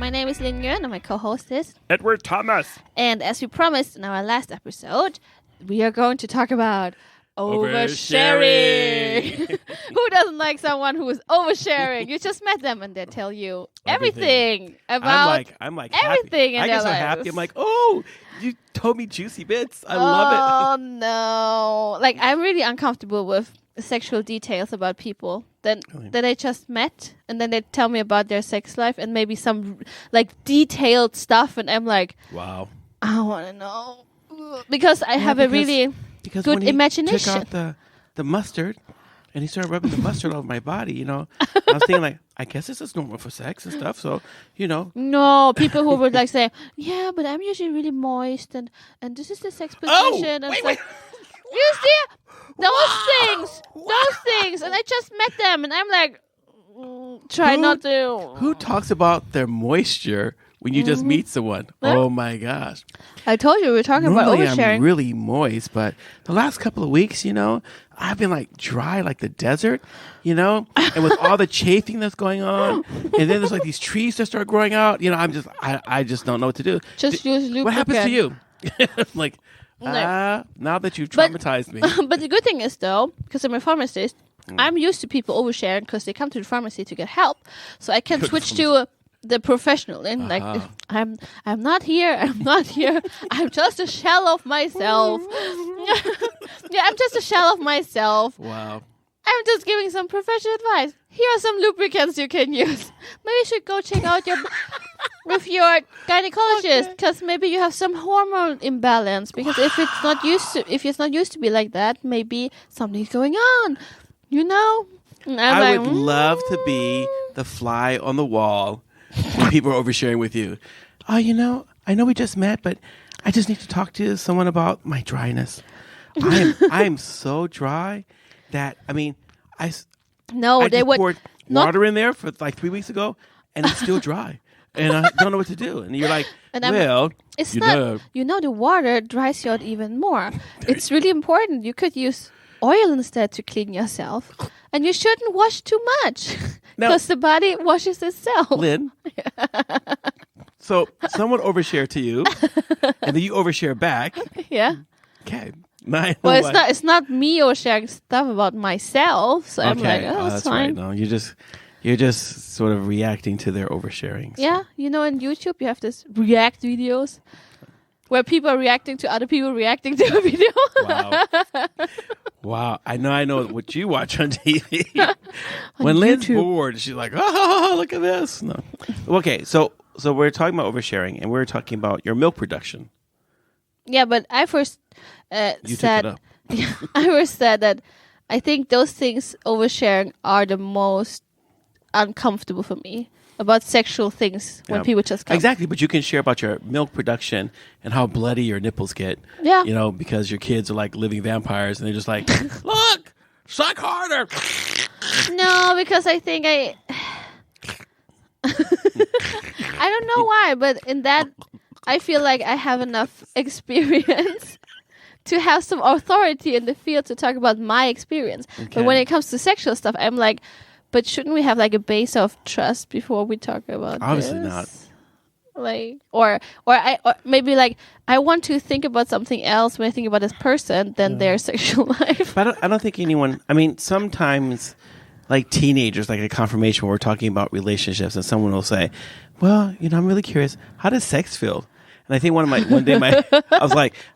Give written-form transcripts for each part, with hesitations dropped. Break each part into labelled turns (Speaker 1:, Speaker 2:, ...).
Speaker 1: My name is Linh Nguyen and my co-host is
Speaker 2: Edward Thomas.
Speaker 1: And as we promised in our last episode, we are going to talk about oversharing. Who doesn't like someone who is oversharing? You just met them and they tell you everything about
Speaker 2: I'm like
Speaker 1: everything
Speaker 2: happy.
Speaker 1: in
Speaker 2: I get so
Speaker 1: their
Speaker 2: happy.
Speaker 1: lives.
Speaker 2: I'm like, oh, you told me juicy bits. I love it.
Speaker 1: Oh no! Like I'm really uncomfortable with sexual details about people that I just met, and then they tell me about their sex life and maybe some like detailed stuff, and I'm like,
Speaker 2: wow,
Speaker 1: I want to know because I have a really good
Speaker 2: when he
Speaker 1: imagination.
Speaker 2: Took out the mustard, and he started rubbing the mustard all over my body. You know, I was thinking like, I guess this is normal for sex and stuff. So you know,
Speaker 1: no, people who would like say, yeah, but I'm usually really moist, and this is the sex position. And
Speaker 2: wait.
Speaker 1: You see those things, and I just met them, and I'm like, try not to.
Speaker 2: Who talks about their moisture when you just meet someone?
Speaker 1: Yeah.
Speaker 2: Oh my gosh!
Speaker 1: I told you we were talking
Speaker 2: Normally
Speaker 1: about oversharing.
Speaker 2: I'm really moist, but the last couple of weeks, you know, I've been like dry like the desert, you know, and with all the chafing that's going on, and then there's like these trees that start growing out, you know, I just don't know what to do.
Speaker 1: Just use lubricant.
Speaker 2: What happens to you? Like, now that you've traumatized me.
Speaker 1: But the good thing is, though, because I'm a pharmacist, I'm used to people oversharing because they come to the pharmacy to get help. So I can switch to the professional. And like, I'm not here. I'm just a shell of myself. Yeah, I'm just a shell of myself.
Speaker 2: Wow.
Speaker 1: I'm just giving some professional advice. Here are some lubricants you can use. Maybe you should go check out with your gynecologist because maybe you have some hormone imbalance. Because if it's not used to be like that, maybe something's going on. You know.
Speaker 2: I would love to be the fly on the wall when people are oversharing with you. Oh, you know, I know we just met, but I just need to talk to someone about my dryness. I'm so dry that they poured water in there for like 3 weeks ago, and it's still dry, and I don't know what to do. And you're like,
Speaker 1: it's not. You know, the water dries you out even more. It's really important. You could use oil instead to clean yourself, and you shouldn't wash too much because the body washes itself.
Speaker 2: Lynn, so someone overshare to you, and then you overshare back.
Speaker 1: Yeah.
Speaker 2: Okay.
Speaker 1: Well, it's not me oversharing stuff about myself, so I'm like,
Speaker 2: that's
Speaker 1: fine.
Speaker 2: Right. No, you're just sort of reacting to their oversharing. So.
Speaker 1: Yeah, you know, on YouTube you have this react videos where people are reacting to other people reacting to a video.
Speaker 2: Wow. I know what you watch on TV. When Lynn's bored, she's like, oh, look at this. No. Okay, so we're talking about oversharing, and we're talking about your milk production.
Speaker 1: Yeah, but I first said that I think those things oversharing are the most uncomfortable for me about sexual things when people just come.
Speaker 2: Exactly, but you can share about your milk production and how bloody your nipples get.
Speaker 1: Yeah.
Speaker 2: You know, because your kids are like living vampires and they're just like, look, suck harder.
Speaker 1: No, because I think I don't know why, but in that I feel like I have enough experience to have some authority in the field to talk about my experience. Okay. But when it comes to sexual stuff, I'm like, but shouldn't we have like a base of trust before we talk about
Speaker 2: Obviously
Speaker 1: this?
Speaker 2: not.
Speaker 1: Like, or maybe like I want to think about something else when I think about this person than their sexual life.
Speaker 2: But I don't think anyone. I mean, sometimes like teenagers, like a confirmation, where we're talking about relationships, and someone will say, "Well, you know, I'm really curious. How does sex feel?" And I think one day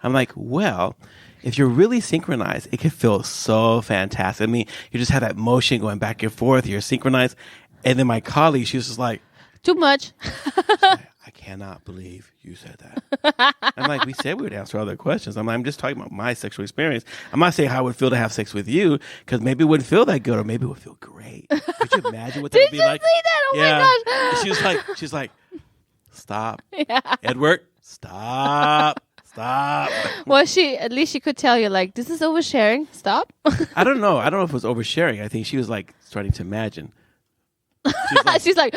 Speaker 2: I'm like, well, if you're really synchronized, it can feel so fantastic. I mean, you just have that motion going back and forth. You're synchronized. And then my colleague, she was just like,
Speaker 1: too much.
Speaker 2: I cannot believe you said that. I'm like, we said we would answer other questions. I'm just talking about my sexual experience. I'm not saying how it would feel to have sex with you, because maybe it wouldn't feel that good, or maybe it would feel great. Could you imagine what that would be like?
Speaker 1: Did you see that? Oh my gosh.
Speaker 2: She's like, stop. Yeah. Edward, stop.
Speaker 1: Well, at least she could tell you, like, this is oversharing. Stop.
Speaker 2: I don't know if it was oversharing. I think she was like starting to imagine.
Speaker 1: She's like,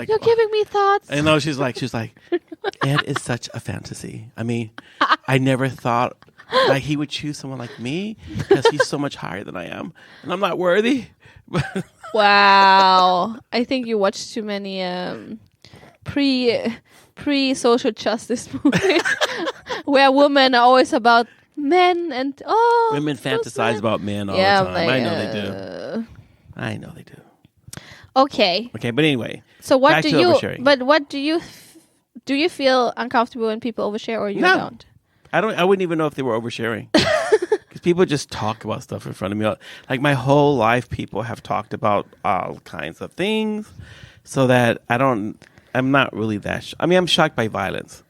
Speaker 1: you're giving me thoughts.
Speaker 2: I know. She's like, Ed is such a fantasy. I mean, I never thought like he would choose someone like me because he's so much higher than I am, and I'm not worthy.
Speaker 1: Wow. I think you watched too many pre-social justice movement where women are always about men and
Speaker 2: women fantasize about men all the time. I know they do. I know they do.
Speaker 1: Okay,
Speaker 2: but anyway.
Speaker 1: So what
Speaker 2: back
Speaker 1: do
Speaker 2: to
Speaker 1: you?
Speaker 2: oversharing.
Speaker 1: But what do you? Do you feel uncomfortable when people overshare, or you don't?
Speaker 2: I wouldn't even know if they were oversharing because people just talk about stuff in front of me. Like my whole life, people have talked about all kinds of things, so that I'm not really that. I'm shocked by violence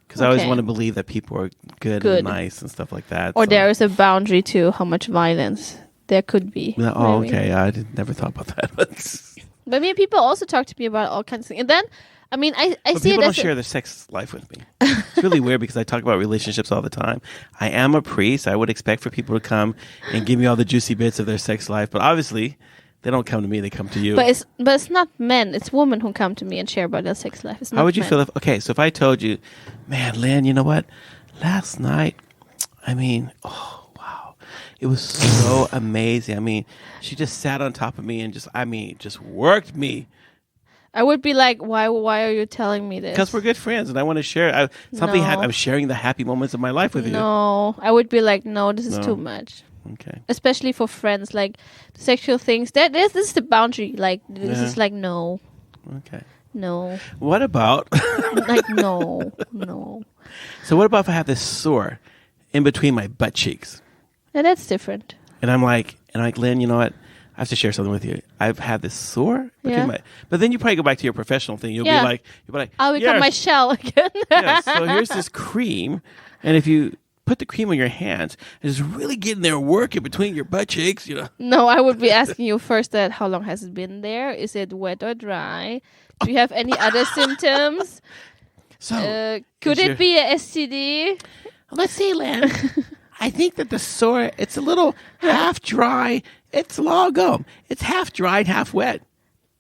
Speaker 2: because I always want to believe that people are good and nice and stuff like that.
Speaker 1: Or there is a boundary to how much violence there could be.
Speaker 2: Oh, maybe. Okay. I never thought about that.
Speaker 1: But people also talk to me about all kinds of things. And then, I see
Speaker 2: people
Speaker 1: it
Speaker 2: don't share their sex life with me. It's really weird because I talk about relationships all the time. I am a priest. I would expect for people to come and give me all the juicy bits of their sex life. But obviously, they don't come to me. They come to you.
Speaker 1: But it's not men. It's women who come to me and share about their sex life. It's not
Speaker 2: How would you
Speaker 1: men.
Speaker 2: feel so if I told you, man, Lynn, you know what? Last night, it was so amazing. She just sat on top of me and just worked me.
Speaker 1: I would be like, why are you telling me this?
Speaker 2: Because we're good friends and I want to share. I'm sharing the happy moments of my life with you.
Speaker 1: No, I would be like, no, this is too much.
Speaker 2: Okay.
Speaker 1: Especially for friends, like sexual things. This is the boundary. Like, this is like, no.
Speaker 2: Okay.
Speaker 1: No.
Speaker 2: What about?
Speaker 1: Like, no.
Speaker 2: So what about if I have this sore in between my butt cheeks?
Speaker 1: Yeah, that's different.
Speaker 2: And I'm like, Lynn, you know what? I have to share something with you. I've had this sore between but then you probably go back to your professional thing. You'll be like,
Speaker 1: I'll become my shell again.
Speaker 2: So here's this cream, and if you put the cream on your hands, and just really get in there and work it between your butt cheeks,
Speaker 1: No, I would be asking you first that how long has it been there? Is it wet or dry? Do you have any other symptoms?
Speaker 2: So
Speaker 1: could it be a STD?
Speaker 2: Let's see, Lynn. I think that the sore, it's a little half dry. It's logo. It's half dried, half wet.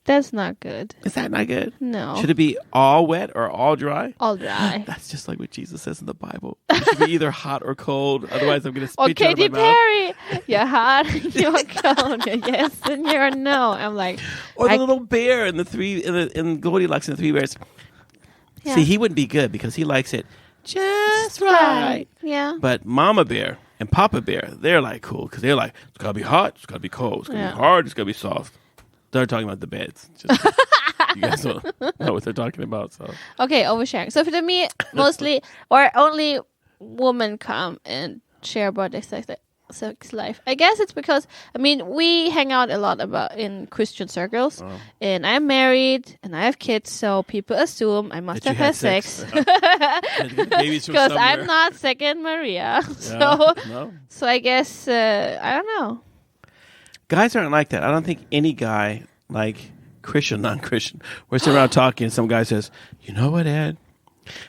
Speaker 1: That's not good.
Speaker 2: Is that not good?
Speaker 1: No.
Speaker 2: Should it be all wet or all dry?
Speaker 1: All dry.
Speaker 2: That's just like what Jesus says in the Bible. It should be either hot or cold. Otherwise, I'm going to spit you out of my mouth.
Speaker 1: Katy Perry. You're hot. You're cold. You're yes and you're no. I'm like.
Speaker 2: Or the little bear in in Goldilocks and the Three Bears. Yeah. See, he wouldn't be good because he likes it just right.
Speaker 1: Yeah.
Speaker 2: But Mama Bear and Papa Bear, they're like cool because they're like, it's got to be hot, it's got to be cold, it's got to be hard, it's got to be soft. They're talking about the beds. You guys don't know what they're talking about. So
Speaker 1: okay, oversharing. So for me, mostly or only women come and share about their sex life. I guess it's because we hang out a lot in Christian circles, and I'm married and I have kids, so people assume I must have had sex because I'm not second Maria. So I guess I don't know.
Speaker 2: Guys aren't like that. I don't think any guy, like Christian, non-Christian, we're sitting around talking and some guy says, you know what, Ed?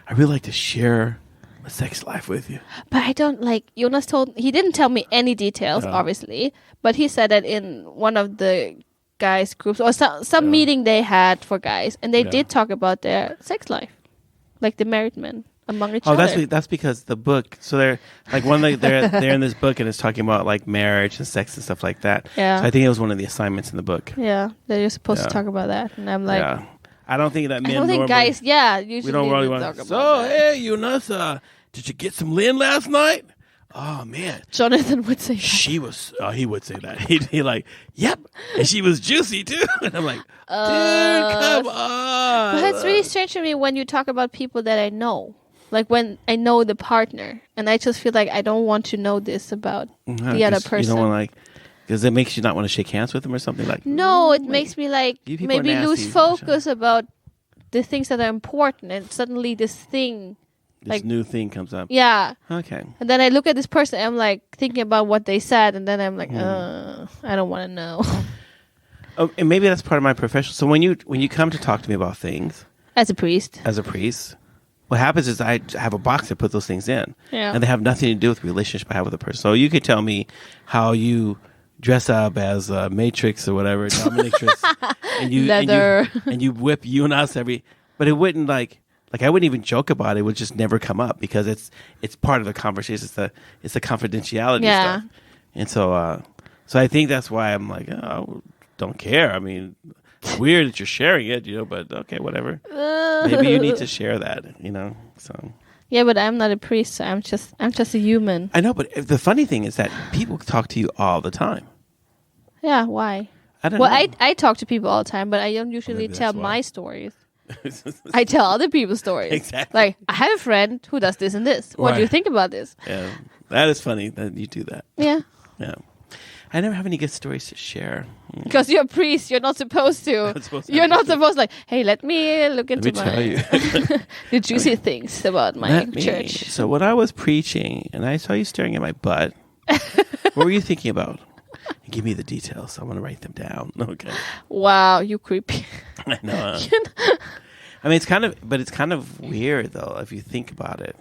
Speaker 2: I really like to share my sex life with you.
Speaker 1: But I don't Jonas he didn't tell me any details, obviously, but he said that in one of the guys' groups or some meeting they had for guys, and they did talk about their sex life, like the married men among each other.
Speaker 2: That's because the book. So they're like they're in this book and it's talking about like marriage and sex and stuff like that.
Speaker 1: Yeah.
Speaker 2: So I think it was one of the assignments in the book.
Speaker 1: Yeah, they're supposed to talk about that, and I'm like,
Speaker 2: I don't think that men.
Speaker 1: I don't think guys. Usually
Speaker 2: we don't really
Speaker 1: talk
Speaker 2: want.
Speaker 1: about
Speaker 2: So
Speaker 1: that.
Speaker 2: hey, Eunice, did you get some Lynn last night? Oh man,
Speaker 1: Jonathan would say that.
Speaker 2: She was. He would say that. He like, yep, and she was juicy too. And I'm like, dude, come on.
Speaker 1: But it's really strange to me when you talk about people that I know. Like when I know the partner, and I just feel like I don't want to know this about the other person.
Speaker 2: You don't want because it makes you not want to shake hands with them or something like.
Speaker 1: No, it makes me like maybe lose focus about the things that are important, and suddenly this
Speaker 2: new thing comes up.
Speaker 1: Yeah.
Speaker 2: Okay.
Speaker 1: And then I look at this person, and I'm like thinking about what they said, and then I'm like, I don't want to know.
Speaker 2: Oh, and maybe that's part of my profession. So when you come to talk to me about things
Speaker 1: as a priest,
Speaker 2: what happens is I have a box that puts those things in, and they have nothing to do with the relationship I have with a person. So you could tell me how you dress up as a Matrix or whatever, dominatrix, and you whip you and us but it wouldn't like I wouldn't even joke about it. It would just never come up because it's part of the conversation. It's the confidentiality stuff, and so I think that's why I'm like, don't care. I mean, weird that you're sharing it, but okay, whatever. Maybe you need to share that, so.
Speaker 1: Yeah, but I'm not a priest, so I'm just a human.
Speaker 2: I know, but the funny thing is that people talk to you all the time.
Speaker 1: Yeah, why?
Speaker 2: I don't know.
Speaker 1: I talk to people all the time, but I don't usually tell my stories. I tell other people's stories.
Speaker 2: Exactly.
Speaker 1: Like, I have a friend who does this and this. What do you think about this?
Speaker 2: Yeah, that is funny that you do that.
Speaker 1: Yeah.
Speaker 2: Yeah. I never have any good stories to share.
Speaker 1: Because you're a priest, you're not supposed to. You're not supposed like, hey, let me look into
Speaker 2: tell you.
Speaker 1: the juicy things about my church.
Speaker 2: So when I was preaching and I saw you staring at my butt, what were you thinking about? Give me the details. I want to write them down. Okay.
Speaker 1: Wow, you creepy.
Speaker 2: I know. I mean, it's kind of weird though if you think about it.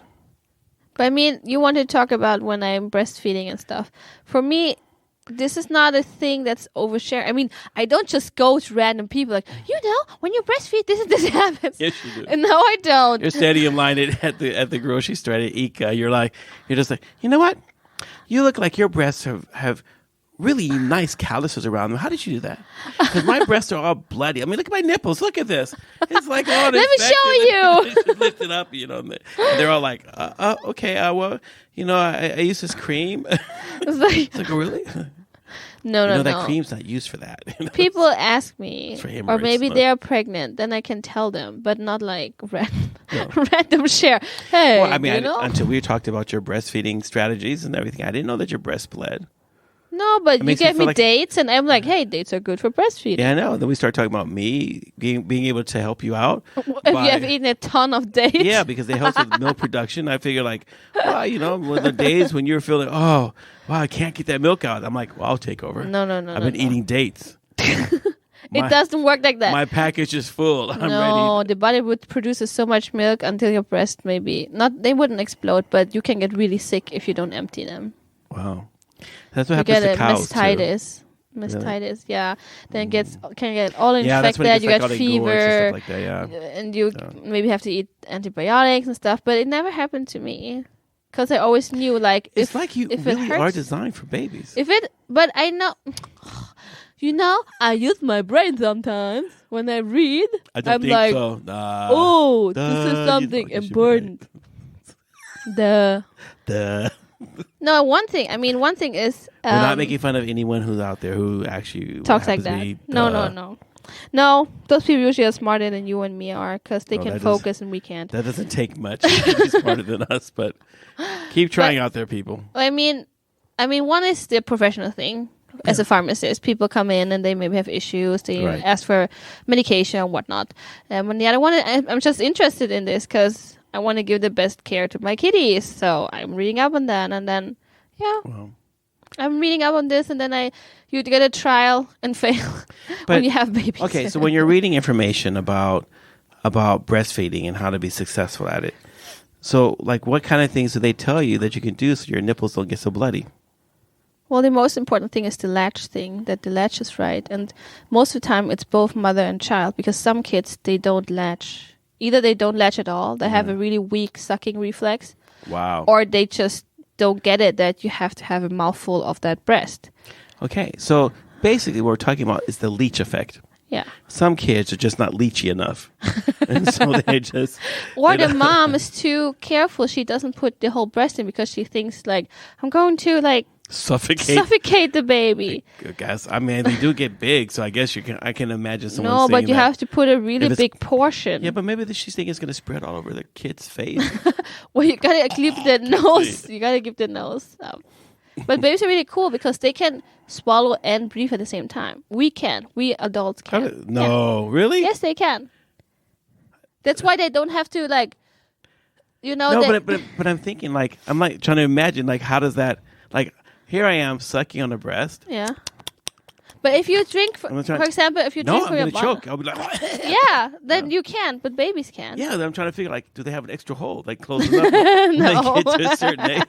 Speaker 1: But I mean, you want to talk about when I'm breastfeeding and stuff. For me, this is not a thing that's overshare. I mean, I don't just go to random people like, when you breastfeed, this happens.
Speaker 2: Yes, you do.
Speaker 1: And no, I don't.
Speaker 2: You're standing in line at the grocery store at ICA. You're just like, you know what? You look like your breasts have really nice calluses around them. How did you do that? Because my breasts are all bloody. I mean, look at my nipples. Look at this. It's like all
Speaker 1: Let me show you.
Speaker 2: They lift it up, and they're all like, okay, well, I use this cream. It's like, really?
Speaker 1: No.
Speaker 2: That cream's not used for that.
Speaker 1: People ask me, or maybe they are pregnant, then I can tell them, but not like random share. Hey,
Speaker 2: well, I mean, until we talked about your breastfeeding strategies and everything, I didn't know that your breast bled.
Speaker 1: No, but you gave me dates, and I'm like, hey, dates are good for breastfeeding.
Speaker 2: Yeah, I know. Then we start talking about me being able to help you out.
Speaker 1: If you have eaten a ton of dates.
Speaker 2: Yeah, because they help with milk production. I figure when the days when you're feeling, oh, wow, I can't get that milk out. I'm like, well, I'll take over.
Speaker 1: No.
Speaker 2: I've been eating dates.
Speaker 1: It doesn't work like that.
Speaker 2: My package is full. I'm ready.
Speaker 1: No, the body would produce so much milk until your breast they wouldn't explode, but you can get really sick if you don't empty them.
Speaker 2: Wow. That's what happens to cows
Speaker 1: mastitis. Mastitis, yeah. Then can get all infected. You get fever,
Speaker 2: and stuff like that,
Speaker 1: and you maybe have to eat antibiotics and stuff. But it never happened to me because I always knew
Speaker 2: it's like you
Speaker 1: if
Speaker 2: really
Speaker 1: it hurts,
Speaker 2: are designed for babies.
Speaker 1: But I know. I use my brain sometimes when I read.
Speaker 2: I'm
Speaker 1: like,
Speaker 2: so.
Speaker 1: This is something important. Duh. No, one thing is...
Speaker 2: we're not making fun of anyone who's out there who actually
Speaker 1: talks like that. No. No, those people usually are smarter than you and me are because they can focus and we can't.
Speaker 2: That doesn't take much to be smarter than us, but keep trying out there, people.
Speaker 1: I mean, one is the professional thing. As a pharmacist, people come in and they maybe have issues. They ask for medication and whatnot. And the other one, I'm just interested in this because... I want to give the best care to my kitties, so I'm reading up on that, and then, I'm reading up on this, and then you get a trial and fail when you have babies.
Speaker 2: Okay, so when you're reading information about breastfeeding and how to be successful at it, so what kind of things do they tell you that you can do so your nipples don't get so bloody?
Speaker 1: Well, the most important thing is the latch thing, that the latch is right, and most of the time it's both mother and child, because some kids, they don't latch. Either they don't latch at all, they have a really weak sucking reflex.
Speaker 2: Wow.
Speaker 1: Or they just don't get it that you have to have a mouthful of that breast.
Speaker 2: Okay, so basically what we're talking about is the leech effect.
Speaker 1: Yeah.
Speaker 2: Some kids are just not leechy enough. And so they just...
Speaker 1: Or the mom is too careful. She doesn't put the whole breast in because she thinks I'm going to suffocate the baby.
Speaker 2: I guess. I mean, they do get big, so I guess I can imagine someone saying
Speaker 1: but you have to put a really big portion.
Speaker 2: Yeah, but maybe she's thinking it's going to spread all over the kid's face.
Speaker 1: Well, you got to clip the nose. You got to keep the nose up. But babies are really cool because they can swallow and breathe at the same time. We can. We adults can't.
Speaker 2: No, really?
Speaker 1: Yes, they can. That's why they don't have to
Speaker 2: No, but I'm thinking I'm trying to imagine how does that here I am sucking on the breast.
Speaker 1: Yeah. But if you drink, for example, if you drink from your bottle.
Speaker 2: Choke. I'll be like,
Speaker 1: yeah, then you can, but babies can.
Speaker 2: Yeah, I'm trying to figure, do they have an extra hole, closing up when they get to a certain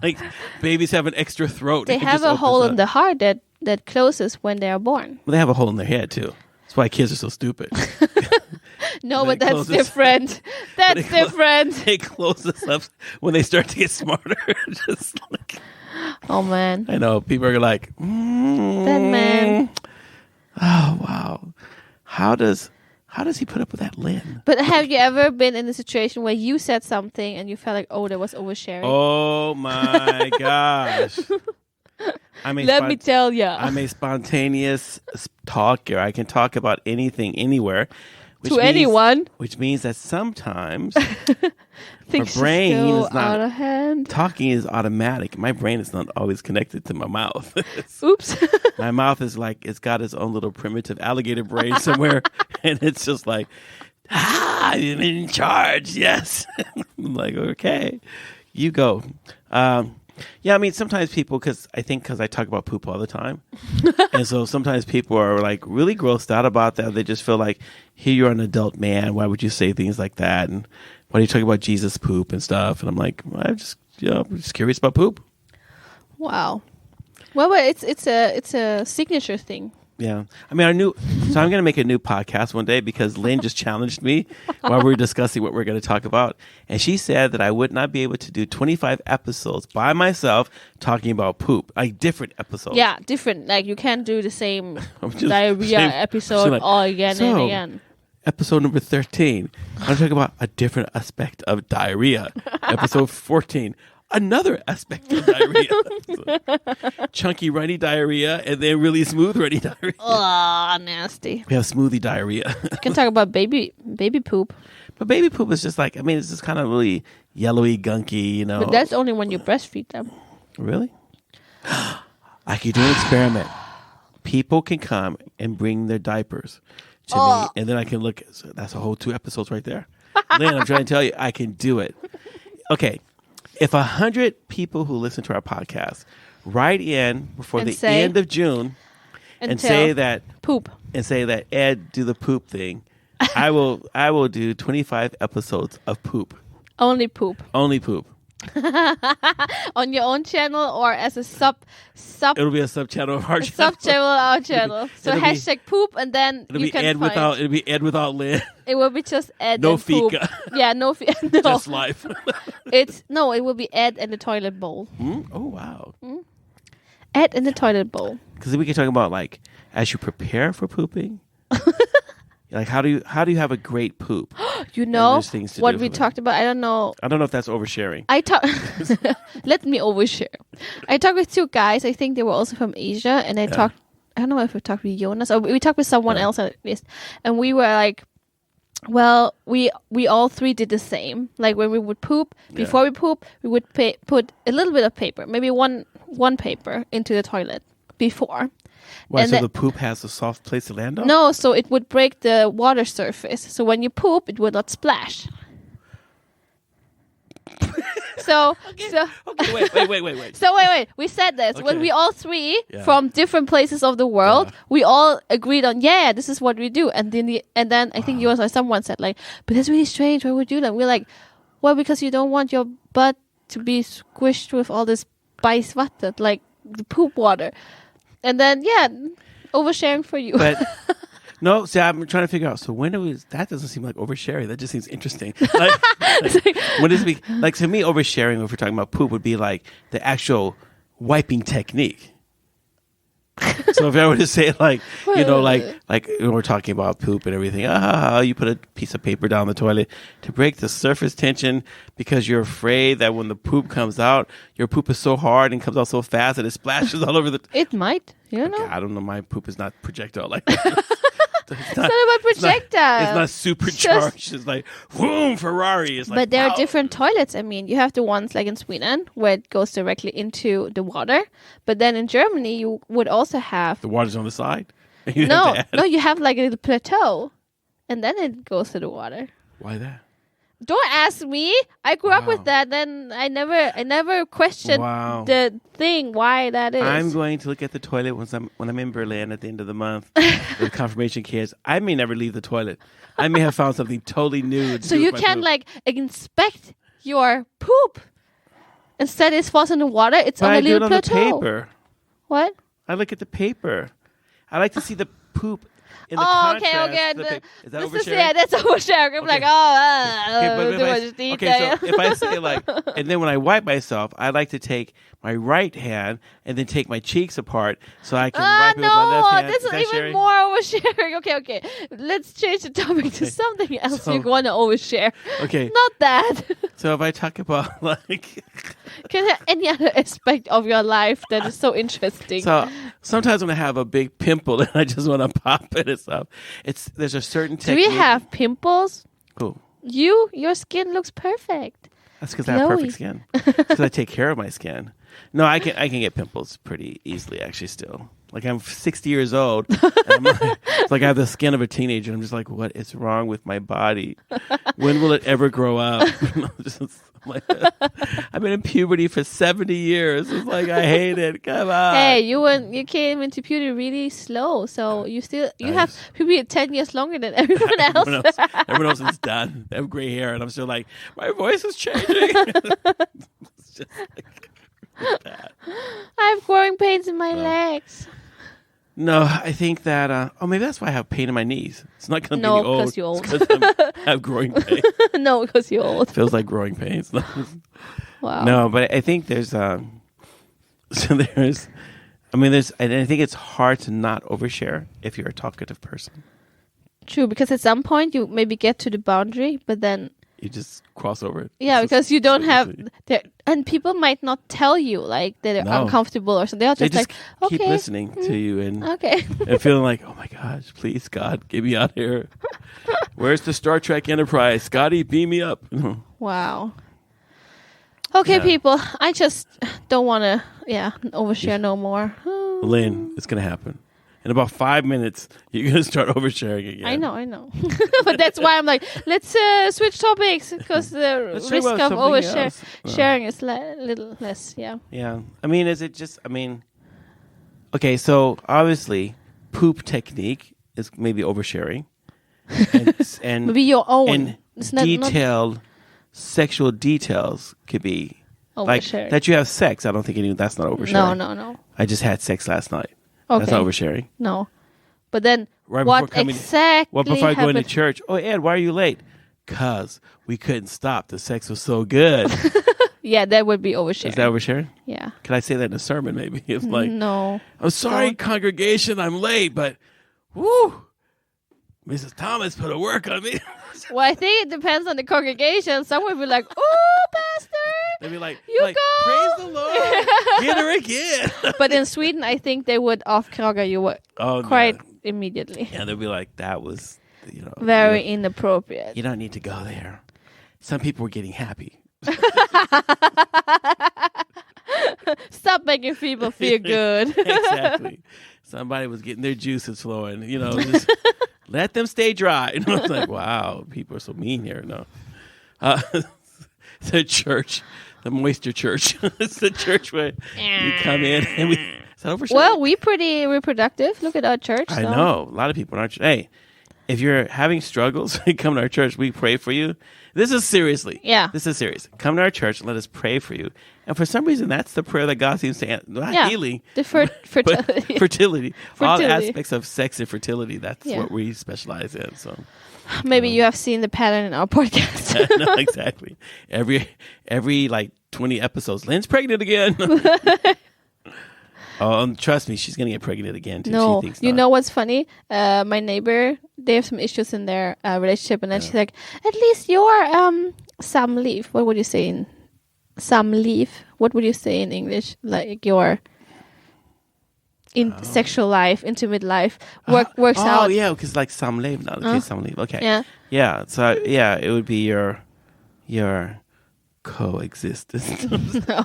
Speaker 2: age? Babies have an extra throat.
Speaker 1: They have a hole in the heart that closes when they are born.
Speaker 2: Well, they have a hole in their head, too. That's why kids are so stupid.
Speaker 1: No, but that's different. That's different.
Speaker 2: They close this up when they start to get smarter. Just
Speaker 1: oh, man.
Speaker 2: I know. People are like,
Speaker 1: that man.
Speaker 2: Oh, wow. how does he put up with that, Lynn?
Speaker 1: But have you ever been in a situation where you said something and you felt like, oh, that was oversharing?
Speaker 2: Oh my gosh.
Speaker 1: Let me tell you.
Speaker 2: I'm a spontaneous talker. I can talk about anything, anywhere.
Speaker 1: Anyone.
Speaker 2: Which means that sometimes
Speaker 1: Things
Speaker 2: my brain
Speaker 1: go
Speaker 2: is not
Speaker 1: out of hand.
Speaker 2: Talking is automatic. My brain is not always connected to my mouth.
Speaker 1: Oops.
Speaker 2: My mouth is like, it's got its own little primitive alligator brain somewhere. And it's just like, I'm in charge. Yes. I'm like, okay, you go. Yeah, I mean, sometimes people, because I talk about poop all the time. And so sometimes people are like really grossed out about that. They just feel like, here you're an adult man. Why would you say things like that? And why do you talk about Jesus poop and stuff? And I'm like, I'm just curious about poop.
Speaker 1: Wow. Well, it's a signature thing.
Speaker 2: Yeah. I mean, so I'm going to make a new podcast one day because Lynn just challenged me while we were discussing what we're going to talk about. And she said that I would not be able to do 25 episodes by myself talking about poop, like different episodes.
Speaker 1: Yeah, different. Like you can't do the same diarrhea episode all again and again.
Speaker 2: Episode number 13, I'm talking about a different aspect of diarrhea. Episode 14, another aspect of diarrhea. Chunky, runny diarrhea, and then really smooth, runny diarrhea.
Speaker 1: Oh, nasty.
Speaker 2: We have smoothie diarrhea.
Speaker 1: You can talk about baby poop.
Speaker 2: But baby poop is just like, I mean, it's just kind of really yellowy, gunky, you know.
Speaker 1: But that's only when you breastfeed them.
Speaker 2: Really? I could do an experiment. People can come and bring their diapers to me, and then I can look. So that's a whole 2 episodes right there. Lynn, I'm trying to tell you, I can do it. Okay. If 100 people who listen to our podcast write in before the end of June and say that
Speaker 1: poop
Speaker 2: and say that Ed do the poop thing, I will do 25 episodes of poop.
Speaker 1: Only poop.
Speaker 2: Only poop.
Speaker 1: On your own channel or as a sub
Speaker 2: It'll be a sub channel of our channel.
Speaker 1: Sub channel of our channel. So hashtag poop and then
Speaker 2: it'll be Ed without Lynn.
Speaker 1: It will be just Ed
Speaker 2: no
Speaker 1: and
Speaker 2: fika.
Speaker 1: Poop. Yeah, no fika. No.
Speaker 2: Just life.
Speaker 1: It will be Ed and the toilet bowl.
Speaker 2: Oh wow.
Speaker 1: Ed in the toilet bowl.
Speaker 2: Because we can talk about like as you prepare for pooping. Like how do you have a great poop?
Speaker 1: You know what we talked about? I don't know.
Speaker 2: I don't know if that's oversharing.
Speaker 1: Let me overshare. I talked with 2 guys. I think they were also from Asia, and I talked. I don't know if we talked with Jonas or we talked with someone else at least, and we were like, well, we all 3 did the same. Like when we would poop, before we poop, we would put a little bit of paper, maybe one paper into the toilet before.
Speaker 2: Why, so the poop has a soft place to land on?
Speaker 1: No, so it would break the water surface. So when you poop, it would not splash. Wait.
Speaker 2: So
Speaker 1: wait. We said this. When we all 3 from different places of the world, we all agreed on, this is what we do. And then I think yours or someone said like, but that's really strange. Why would you do that? We're like, well, because you don't want your butt to be squished with all this bajsvatten, like the poop water. And then, oversharing for you.
Speaker 2: But no, see, I'm trying to figure out. So when that doesn't seem like oversharing. That just seems interesting. Like when does it like to me, oversharing, if we're talking about poop, would be like the actual wiping technique. So if I were to say like, we're talking about poop and everything, you put a piece of paper down the toilet to break the surface tension because you're afraid that when the poop comes out, your poop is so hard and comes out so fast that it splashes all over the...
Speaker 1: It might. You don't know.
Speaker 2: I don't know. My poop is not projectile like that.
Speaker 1: It's not about projectile.
Speaker 2: It's not supercharged. It's like, boom, Ferrari. It's like,
Speaker 1: but there are different toilets. I mean, you have the ones like in Sweden where it goes directly into the water. But then in Germany, you would also have...
Speaker 2: The water's on the side?
Speaker 1: No, you have like a little plateau. And then it goes to the water.
Speaker 2: Why that?
Speaker 1: Don't ask me. I grew up with that. Then I never questioned the thing why that is.
Speaker 2: I'm going to look at the toilet when I'm in Berlin at the end of the month with confirmation kids. I may never leave the toilet. I may have found something totally new.
Speaker 1: So you can like inspect your poop. Instead, it falls in the water. It's on a little plateau.
Speaker 2: I do it on the paper.
Speaker 1: What?
Speaker 2: I look at the paper. I like to see the poop.
Speaker 1: Okay.
Speaker 2: Is that oversharing?
Speaker 1: That's oversharing. I'm like, detail.
Speaker 2: Okay, so if I say like, and then when I wipe myself, I like to take my right hand and then take my cheeks apart so I can wipe it with my left hand.
Speaker 1: This is even
Speaker 2: sharing?
Speaker 1: more oversharing. Okay. Let's change the topic to something else
Speaker 2: So-
Speaker 1: you want to overshare.
Speaker 2: Okay.
Speaker 1: Not that.
Speaker 2: So if I talk about like,
Speaker 1: Can you have any other aspect of your life that is so interesting?
Speaker 2: so sometimes when I have a big pimple and I just want to pop it and stuff, there's a certain
Speaker 1: Do
Speaker 2: technique.
Speaker 1: we have pimples?
Speaker 2: Cool.
Speaker 1: Your skin looks perfect.
Speaker 2: That's because I have perfect
Speaker 1: Glowy.
Speaker 2: skin. Because I take care of my skin. No, I can get pimples pretty easily. Actually, still, like I'm 60 years old. And I'm like, it's like I have the skin of a teenager. I'm just like, what is wrong with my body? When will it ever grow up? Like, I've been in puberty for 70 years. It's like I hate it. Come on.
Speaker 1: Hey, you came into puberty really slow, so you have puberty 10 years longer than everyone else.
Speaker 2: Everyone else is done. They have gray hair, and I'm still like, my voice is changing. It's just like that.
Speaker 1: I have growing pains in my legs.
Speaker 2: No, I think that. Maybe that's why I have pain in my knees. It's not because I'm
Speaker 1: No,
Speaker 2: getting old.
Speaker 1: 'cause you're old.
Speaker 2: It's 'cause I have growing pains.
Speaker 1: No, because you're old.
Speaker 2: Feels like growing pains.
Speaker 1: Wow.
Speaker 2: No, but I think there's. And I think it's hard to not overshare if you're a talkative person.
Speaker 1: True, because at some point you maybe get to the boundary, but then
Speaker 2: You just cross over it.
Speaker 1: yeah,
Speaker 2: It's
Speaker 1: because
Speaker 2: just
Speaker 1: you don't
Speaker 2: so
Speaker 1: have
Speaker 2: easy.
Speaker 1: and people might not tell you like that they're
Speaker 2: No.
Speaker 1: uncomfortable or something. They're
Speaker 2: They
Speaker 1: just
Speaker 2: just
Speaker 1: like,
Speaker 2: keep
Speaker 1: okay,
Speaker 2: listening to you and
Speaker 1: okay.
Speaker 2: and feeling like, oh my gosh, please God, get me out here. Where's the Star Trek Enterprise? Scotty, beam me up.
Speaker 1: Wow. Okay,
Speaker 2: Yeah.
Speaker 1: people, I just don't want to, overshare no more.
Speaker 2: Lynn, it's gonna happen. In about 5 minutes, you're gonna start oversharing again.
Speaker 1: I know. But that's why I'm like, let's switch topics because the
Speaker 2: Let's talk
Speaker 1: risk
Speaker 2: about
Speaker 1: of
Speaker 2: something else.
Speaker 1: sharing is a little less. Yeah.
Speaker 2: Yeah. Okay, so obviously, poop technique is maybe oversharing. And
Speaker 1: Maybe your own.
Speaker 2: and
Speaker 1: It's not
Speaker 2: detailed sexual details could be like
Speaker 1: oversharing.
Speaker 2: that you have sex. I don't think that's not oversharing.
Speaker 1: No.
Speaker 2: I just had sex last night.
Speaker 1: Okay.
Speaker 2: That's not oversharing.
Speaker 1: No. But then
Speaker 2: Right
Speaker 1: what
Speaker 2: before coming-
Speaker 1: exactly
Speaker 2: Well, before I go into
Speaker 1: happened?
Speaker 2: church, oh, Ed, why are you late? Because we couldn't stop. The sex was so good.
Speaker 1: Yeah, that would be oversharing.
Speaker 2: Is that oversharing?
Speaker 1: Yeah.
Speaker 2: Can I say that in a sermon maybe? It's like,
Speaker 1: No.
Speaker 2: I'm sorry,
Speaker 1: Don't.
Speaker 2: congregation, I'm late, but woo, Mrs. Thomas put a work on me.
Speaker 1: Well, I think it depends on the congregation. Some would be like, "Oh, pastor."
Speaker 2: They'd be like,
Speaker 1: You go.
Speaker 2: praise the Lord, get her again.
Speaker 1: But in Sweden, I think they would off-kraga you
Speaker 2: Oh,
Speaker 1: quite
Speaker 2: no.
Speaker 1: immediately.
Speaker 2: Yeah, they'd be like, that was,
Speaker 1: Very inappropriate.
Speaker 2: you don't need to go there. Some people were getting happy.
Speaker 1: Stop making people feel good.
Speaker 2: Exactly. Somebody was getting their juices flowing. Just let them stay dry. I was like, wow, people are so mean here. No, the church, the moisture church. It's the church where you come in and is that oversharing?
Speaker 1: Well, we pretty reproductive. Look at our church.
Speaker 2: I
Speaker 1: so.
Speaker 2: know a lot of people in our church. Hey, if you're having struggles, come to our church. We pray for you. This is seriously.
Speaker 1: Yeah.
Speaker 2: This is serious. Come to our church and let us pray for you. And for some reason, that's the prayer that God seems to answer. Not
Speaker 1: Yeah.
Speaker 2: healing,
Speaker 1: The
Speaker 2: but
Speaker 1: fertility.
Speaker 2: fertility. All
Speaker 1: Fertility.
Speaker 2: aspects of sex and fertility. That's
Speaker 1: Yeah.
Speaker 2: what we specialize in. So
Speaker 1: Maybe you have seen the pattern in our podcast.
Speaker 2: no, exactly. Every like 20 episodes, Lynn's pregnant again. Trust me, she's gonna get pregnant again too.
Speaker 1: No,
Speaker 2: She thinks
Speaker 1: you
Speaker 2: not.
Speaker 1: know what's funny? My neighbor, they have some issues in their relationship, and then she's like, "At least you're some leaf." What would you say in some leaf? What would you say in English? Like your sexual life, intimate life works
Speaker 2: Oh
Speaker 1: out.
Speaker 2: yeah, because like some leave now. Okay, some leave. Okay.
Speaker 1: Yeah.
Speaker 2: Yeah. So yeah, it would be your coexistence.
Speaker 1: No.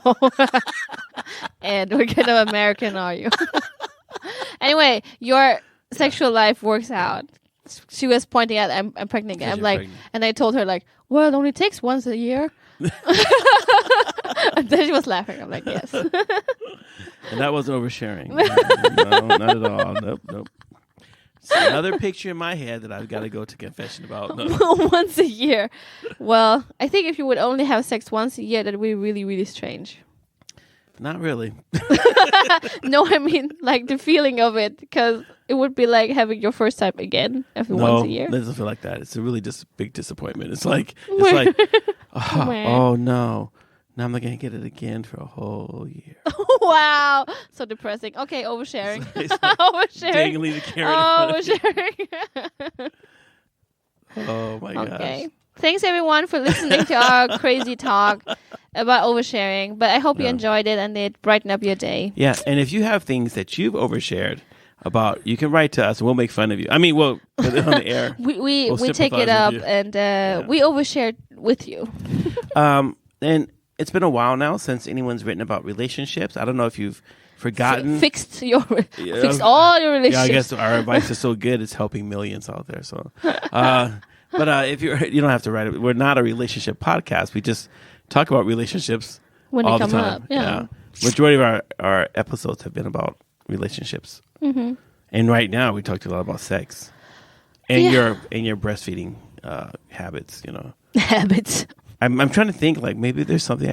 Speaker 1: And what kind of American are you? Anyway, your sexual life works out. She was pointing out I'm pregnant again.
Speaker 2: Because
Speaker 1: I'm
Speaker 2: you're
Speaker 1: like,
Speaker 2: pregnant.
Speaker 1: and I told her like, well, it only takes once a year. And then she was laughing. I'm like, yes.
Speaker 2: And that wasn't oversharing. No, not at all. Nope. It's another picture in my head that I've got to go to confession about. No.
Speaker 1: Once a year. Well, I think if you would only have sex once a year, that would be really, really strange.
Speaker 2: Not really.
Speaker 1: No, I mean like the feeling of it, because it would be like having your first time again every once a year.
Speaker 2: It doesn't feel like that. It's a really big disappointment. It's like Oh no. Now I'm not going to get it again for a whole year.
Speaker 1: Wow. So depressing. Okay, oversharing. Oversharing.
Speaker 2: Dangling the carrot in front of you.
Speaker 1: Oversharing.
Speaker 2: Oh my gosh.
Speaker 1: Okay. Thanks everyone for listening to our crazy talk about oversharing. But I hope you enjoyed it and it brightened up your day.
Speaker 2: Yeah, and if you have things that you've overshared about, you can write to us and we'll make fun of you. I mean, we'll put it on the air.
Speaker 1: we take it up and we overshared with you.
Speaker 2: And it's been a while now since anyone's written about relationships. I don't know if you've forgotten.
Speaker 1: Fixed all your relationships.
Speaker 2: Yeah, I guess our advice is so good it's helping millions out there. So, but if you don't have to write it. We're not a relationship podcast. We just talk about relationships
Speaker 1: when
Speaker 2: all
Speaker 1: they come
Speaker 2: the time.
Speaker 1: up. Yeah.
Speaker 2: Majority of our episodes have been about relationships. Mm-hmm. And right now we talked a lot about sex and your breastfeeding habits.
Speaker 1: Habits.
Speaker 2: I'm trying to think, like, maybe there's something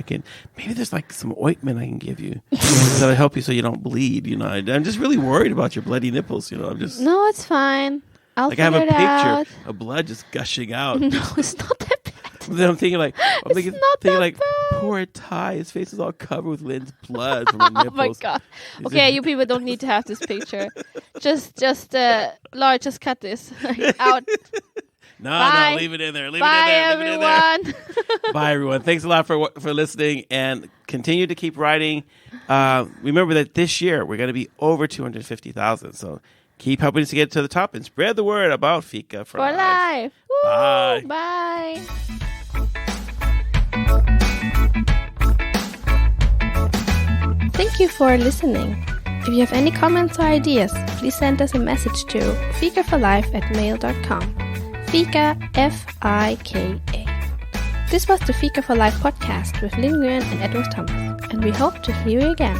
Speaker 2: maybe there's like some ointment I can give you that'll help you so you don't bleed. I'm just really worried about your bloody nipples. I'm just.
Speaker 1: No, it's fine. I'll
Speaker 2: like I have a
Speaker 1: figure it out.
Speaker 2: picture of blood just gushing out.
Speaker 1: No, it's not that bad.
Speaker 2: Then I'm thinking like,
Speaker 1: bad.
Speaker 2: poor Ty, his face is all covered with Lynn's blood from her nipples.
Speaker 1: Oh my god. Okay, you people don't need to have this picture. Just Laura, just cut this out.
Speaker 2: No, leave it in there.
Speaker 1: Bye, everyone.
Speaker 2: Bye, everyone. Thanks a lot for listening, and continue to keep writing. Remember that this year we're going to be over 250,000. So keep helping us to get to the top and spread the word about Fika for Life.
Speaker 1: Woo,
Speaker 2: bye.
Speaker 1: Bye. Thank you for listening. If you have any comments or ideas, please send us a message to fikaforlife@mail.com. Fika, F-I-K-A. This was the Fika for Life podcast with Lynn Nguyen and Edward Thomas, and we hope to hear you again.